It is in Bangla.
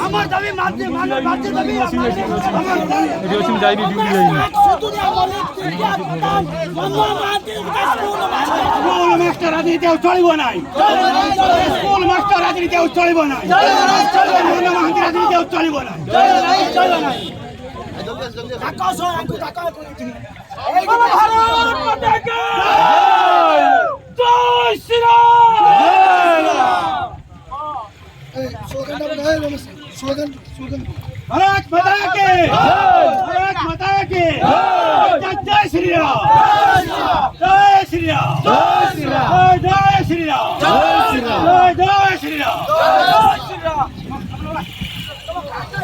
আমার দাবি মানতে দাবি যাইনি ডিউটি যাইনি স্কুল মাস্টার রাজনীতিও চলিব নাই স্কুল মাস্টার রাজনীতিও চলিব নাই মহান্তি রাজনীতিও চলিব নাই জয় শ্রীরাম भारत माता के भारत माता के जय श्री राम जय श्री राम जय श्री राम जय श्री राम जय श्री राम जय श्री राम जय श्री राम